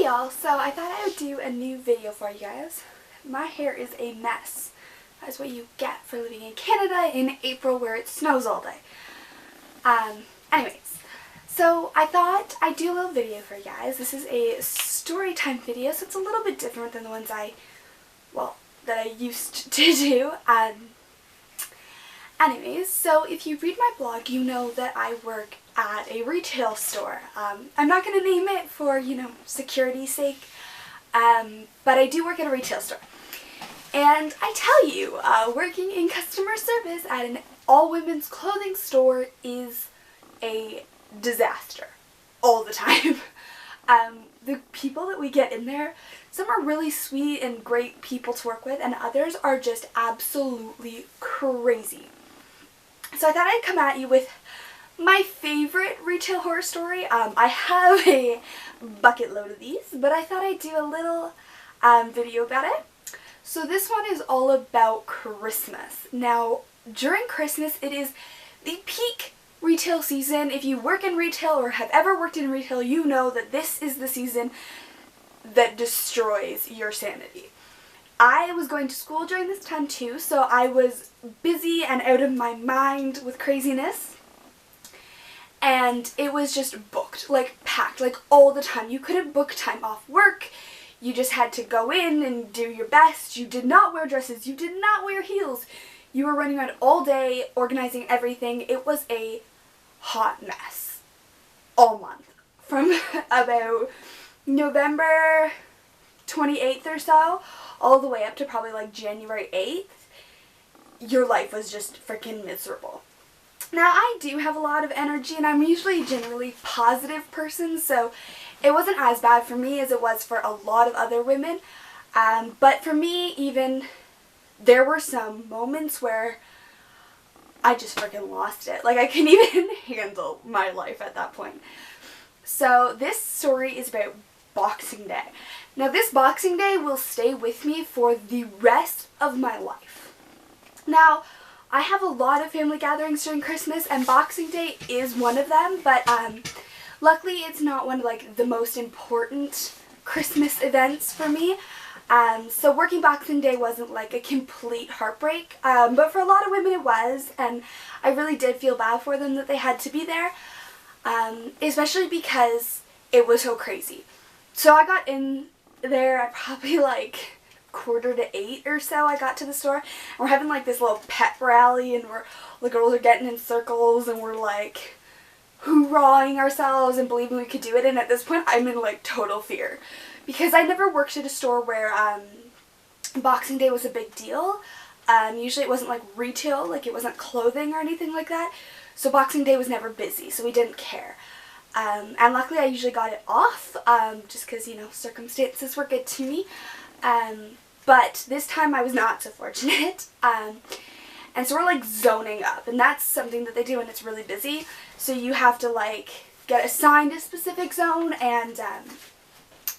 Hey y'all, so I thought I would do a new video for you guys. My hair is a mess. That's what you get for living in Canada in April where it snows all day. Anyways, so I thought I'd do a little video for you guys. This is a story time video, so it's a little bit different than the ones that I used to do. Anyways, so if you read my blog, you know that I work at a retail store. I'm not going to name it for, security's sake, but I do work at a retail store. And I tell you, working in customer service at an all-women's clothing store is a disaster all the time. The people that we get in there, some are really sweet and great people to work with, and others are just absolutely crazy. So I thought I'd come at you with my favorite retail horror story. I have a bucket load of these, but I thought I'd do a little video about it. So this one is all about Christmas. Now, during Christmas, it is the peak retail season. If you work in retail or have ever worked in retail, you know that this is the season that destroys your sanity. I was going to school during this time too, so I was busy and out of my mind with craziness. And it was just booked, like packed, like all the time. You couldn't book time off work. You just had to go in and do your best. You did not wear dresses. You did not wear heels. You were running around all day organizing everything. It was a hot mess all month. From about November 28th or so, all the way up to probably like January 8th, your life was just freaking miserable. Now, I do have a lot of energy, and I'm usually a generally positive person, so it wasn't as bad for me as it was for a lot of other women. But for me, even, there were some moments where I just freaking lost it. Like, I couldn't even handle my life at that point. So this story is about Boxing Day. Now, this Boxing Day will stay with me for the rest of my life. Now, I have a lot of family gatherings during Christmas, and Boxing Day is one of them, but luckily it's not one of like the most important Christmas events for me. So working Boxing Day wasn't like a complete heartbreak, but for a lot of women it was, and I really did feel bad for them that they had to be there, especially because it was so crazy. So I got in there at probably like 7:45 or so. I got to the store, and we're having like this little pep rally, and the girls are getting in circles, and we're like hoorahing ourselves and believing we could do it. And at this point I'm in like total fear, because I never worked at a store where Boxing Day was a big deal. Usually it wasn't like retail, like it wasn't clothing or anything like that, so Boxing Day was never busy, so we didn't care. And luckily I usually got it off, just because, circumstances were good to me. But this time I was not so fortunate. And so we're like zoning up, and that's something that they do when it's really busy. So you have to like get assigned a specific zone, and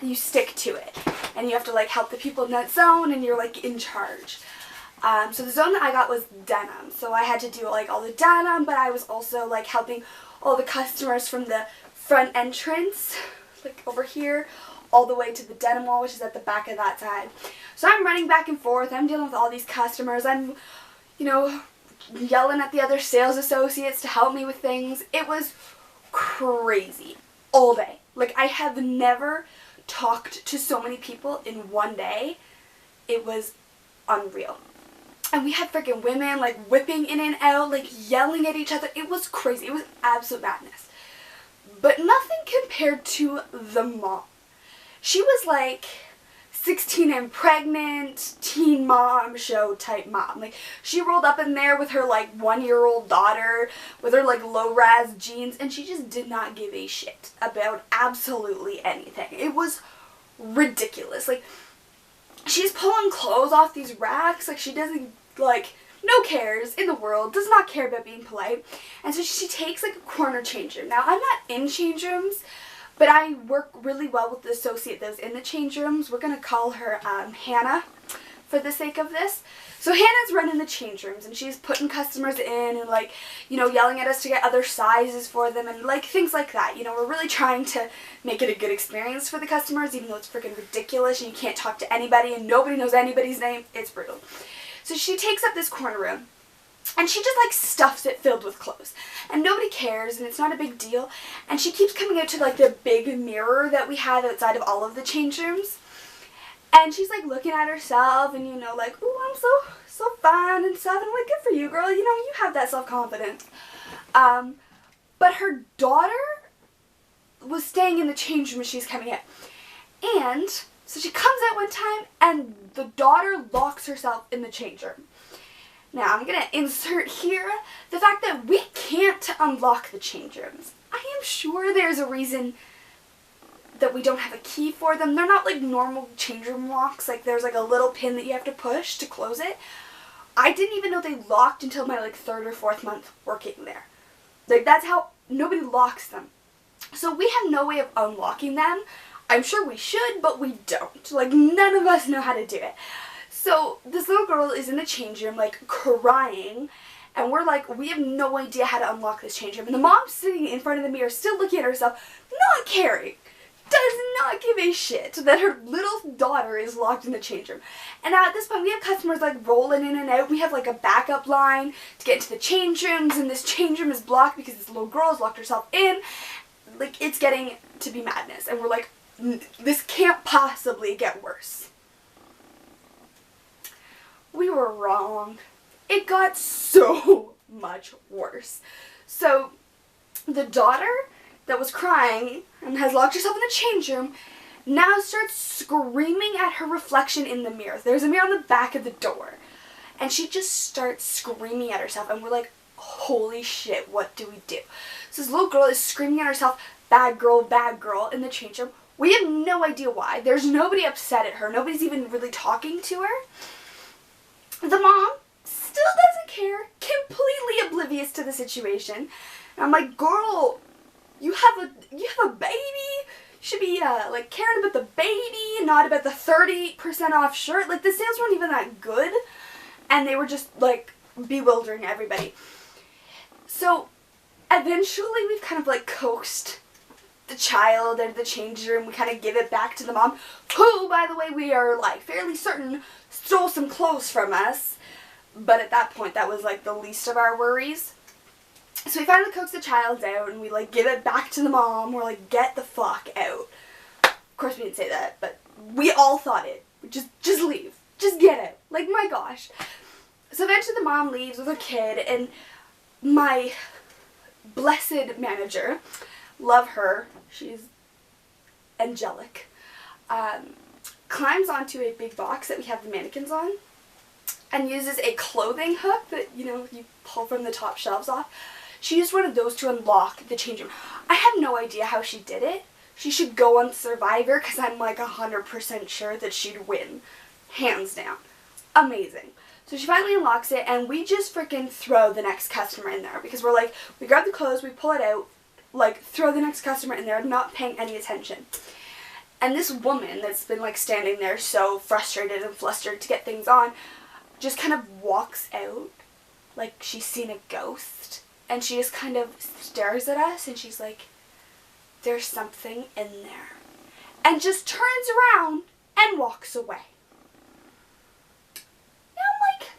you stick to it. And you have to like help the people in that zone, and you're like in charge. So the zone that I got was denim. So I had to do like all the denim, but I was also like helping all the customers from the front entrance, like over here, all the way to the denim wall, which is at the back of that side. So I'm running back and forth. I'm dealing with all these customers. I'm, yelling at the other sales associates to help me with things. It was crazy all day. Like, I have never talked to so many people in one day. It was unreal. And we had freaking women like whipping in and out, like yelling at each other. It was crazy. It was absolute madness. But nothing compared to the mom. She was like 16 and pregnant, teen mom show type mom. Like, she rolled up in there with her like 1-year-old daughter with her like low-rise jeans, and she just did not give a shit about absolutely anything. It was ridiculous. Like, she's pulling clothes off these racks, like she doesn't, like, no cares in the world, does not care about being polite. And so she takes like a corner change room. Now, I'm not in change rooms, but I work really well with the associate that was in the change rooms. We're going to call her Hannah for the sake of this. So Hannah's running the change rooms, and she's putting customers in and, like, you know, yelling at us to get other sizes for them and, like, things like that. You know, we're really trying to make it a good experience for the customers, even though it's freaking ridiculous and you can't talk to anybody and nobody knows anybody's name. It's brutal. So she takes up this corner room, and she just, like, stuffs it filled with clothes. And nobody cares, and it's not a big deal. And she keeps coming out to, like, the big mirror that we have outside of all of the change rooms. And she's, like, looking at herself and, you know, like, ooh, I'm so fine and stuff. And I'm like, good for you, girl. You know, you have that self-confidence. But her daughter was staying in the change room as she's coming out. And so she comes out one time, and the daughter locks herself in the change room. Now, I'm going to insert here the fact that we can't unlock the change rooms. I am sure there's a reason that we don't have a key for them. They're not like normal change room locks. Like, there's like a little pin that you have to push to close it. I didn't even know they locked until my like 3rd or 4th month working there. Like, that's how nobody locks them. So we have no way of unlocking them. I'm sure we should, but we don't. Like, none of us know how to do it. So this little girl is in the change room, like, crying, and we're like, we have no idea how to unlock this change room. And the mom's sitting in front of the mirror, still looking at herself, not caring. Does not give a shit that her little daughter is locked in the change room. And now at this point, we have customers, like, rolling in and out. We have, like, a backup line to get into the change rooms, and this change room is blocked because this little girl has locked herself in. Like, it's getting to be madness. And we're like, this can't possibly get worse. We were wrong. It got so much worse. So the daughter that was crying and has locked herself in the change room now starts screaming at her reflection in the mirror. There's a mirror on the back of the door. And she just starts screaming at herself, and we're like, holy shit, what do we do? So this little girl is screaming at herself, bad girl, in the change room. We have no idea why. There's nobody upset at her. Nobody's even really talking to her. The mom still doesn't care, completely oblivious to the situation. And I'm like, girl, you have a baby. You should be like caring about the baby, not about the 30% off shirt. Like, the sales weren't even that good, and they were just like bewildering everybody. So eventually we've kind of like coaxed the child out of the change room. We kind of give it back to the mom, who, by the way, we are like fairly certain stole some clothes from us. But at that point, that was like the least of our worries. So we finally coax the child out, and we like give it back to the mom. We're like, get the fuck out. Of course we didn't say that, but we all thought it. Just leave. Just get out. Like, my gosh. So eventually the mom leaves with her kid, and my blessed manager, love her, she's angelic, climbs onto a big box that we have the mannequins on, and uses a clothing hook that, you know, you pull from the top shelves off. She used one of those to unlock the change room. I have no idea how she did it. She should go on Survivor, because I'm like 100% sure that she'd win. Hands down. Amazing. So she finally unlocks it, and we just freaking throw the next customer in there, because we're like, we grab the clothes, we pull it out, like, throw the next customer in there, not paying any attention. And this woman that's been like standing there so frustrated and flustered to get things on just kind of walks out like she's seen a ghost, and she just kind of stares at us, and she's like, there's something in there, and just turns around and walks away. Now I'm like,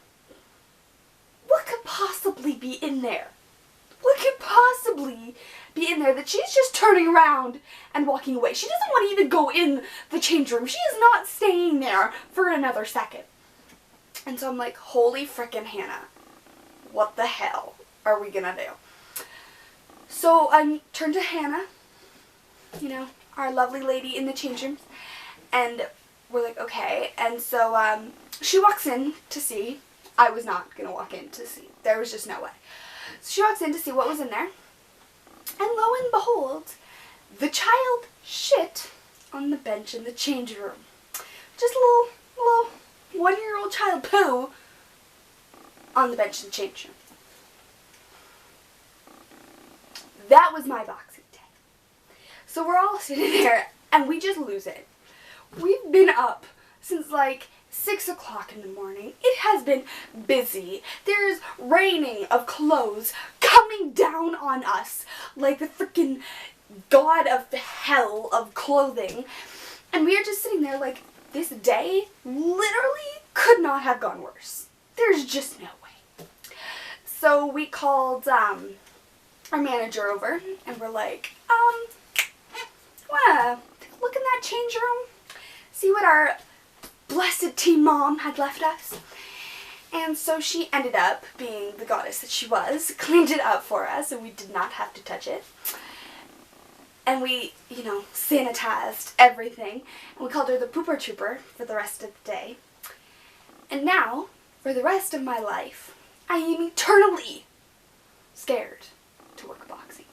what could possibly be in there? What could possibly be in there that she's just turning around and walking away? She doesn't want to even go in the change room. She is not staying there for another second. And so I'm like, holy frickin' Hannah, what the hell are we gonna do? So I turn to Hannah, you know, our lovely lady in the change room, and we're like, okay. And so she walks in to see. I was not gonna walk in to see. There was just no way. So she walks in to see what was in there, and lo and behold, the child shit on the bench in the change room. Just a little 1-year-old child poo on the bench in the change room. That was my Boxing Day. So we're all sitting there, and we just lose it. We've been up since like 6 o'clock in the morning. It has been busy. There's raining of clothes coming down on us like the freaking god of hell of clothing. And we are just sitting there like, this day literally could not have gone worse. There's just no way. So we called our manager over and we're like, wanna look in that change room? See what our blessed teen mom had left us? And so she ended up, being the goddess that she was, cleaned it up for us and we did not have to touch it. And we, sanitized everything. And we called her the Pooper Trooper for the rest of the day. And now, for the rest of my life, I am eternally scared to work boxing.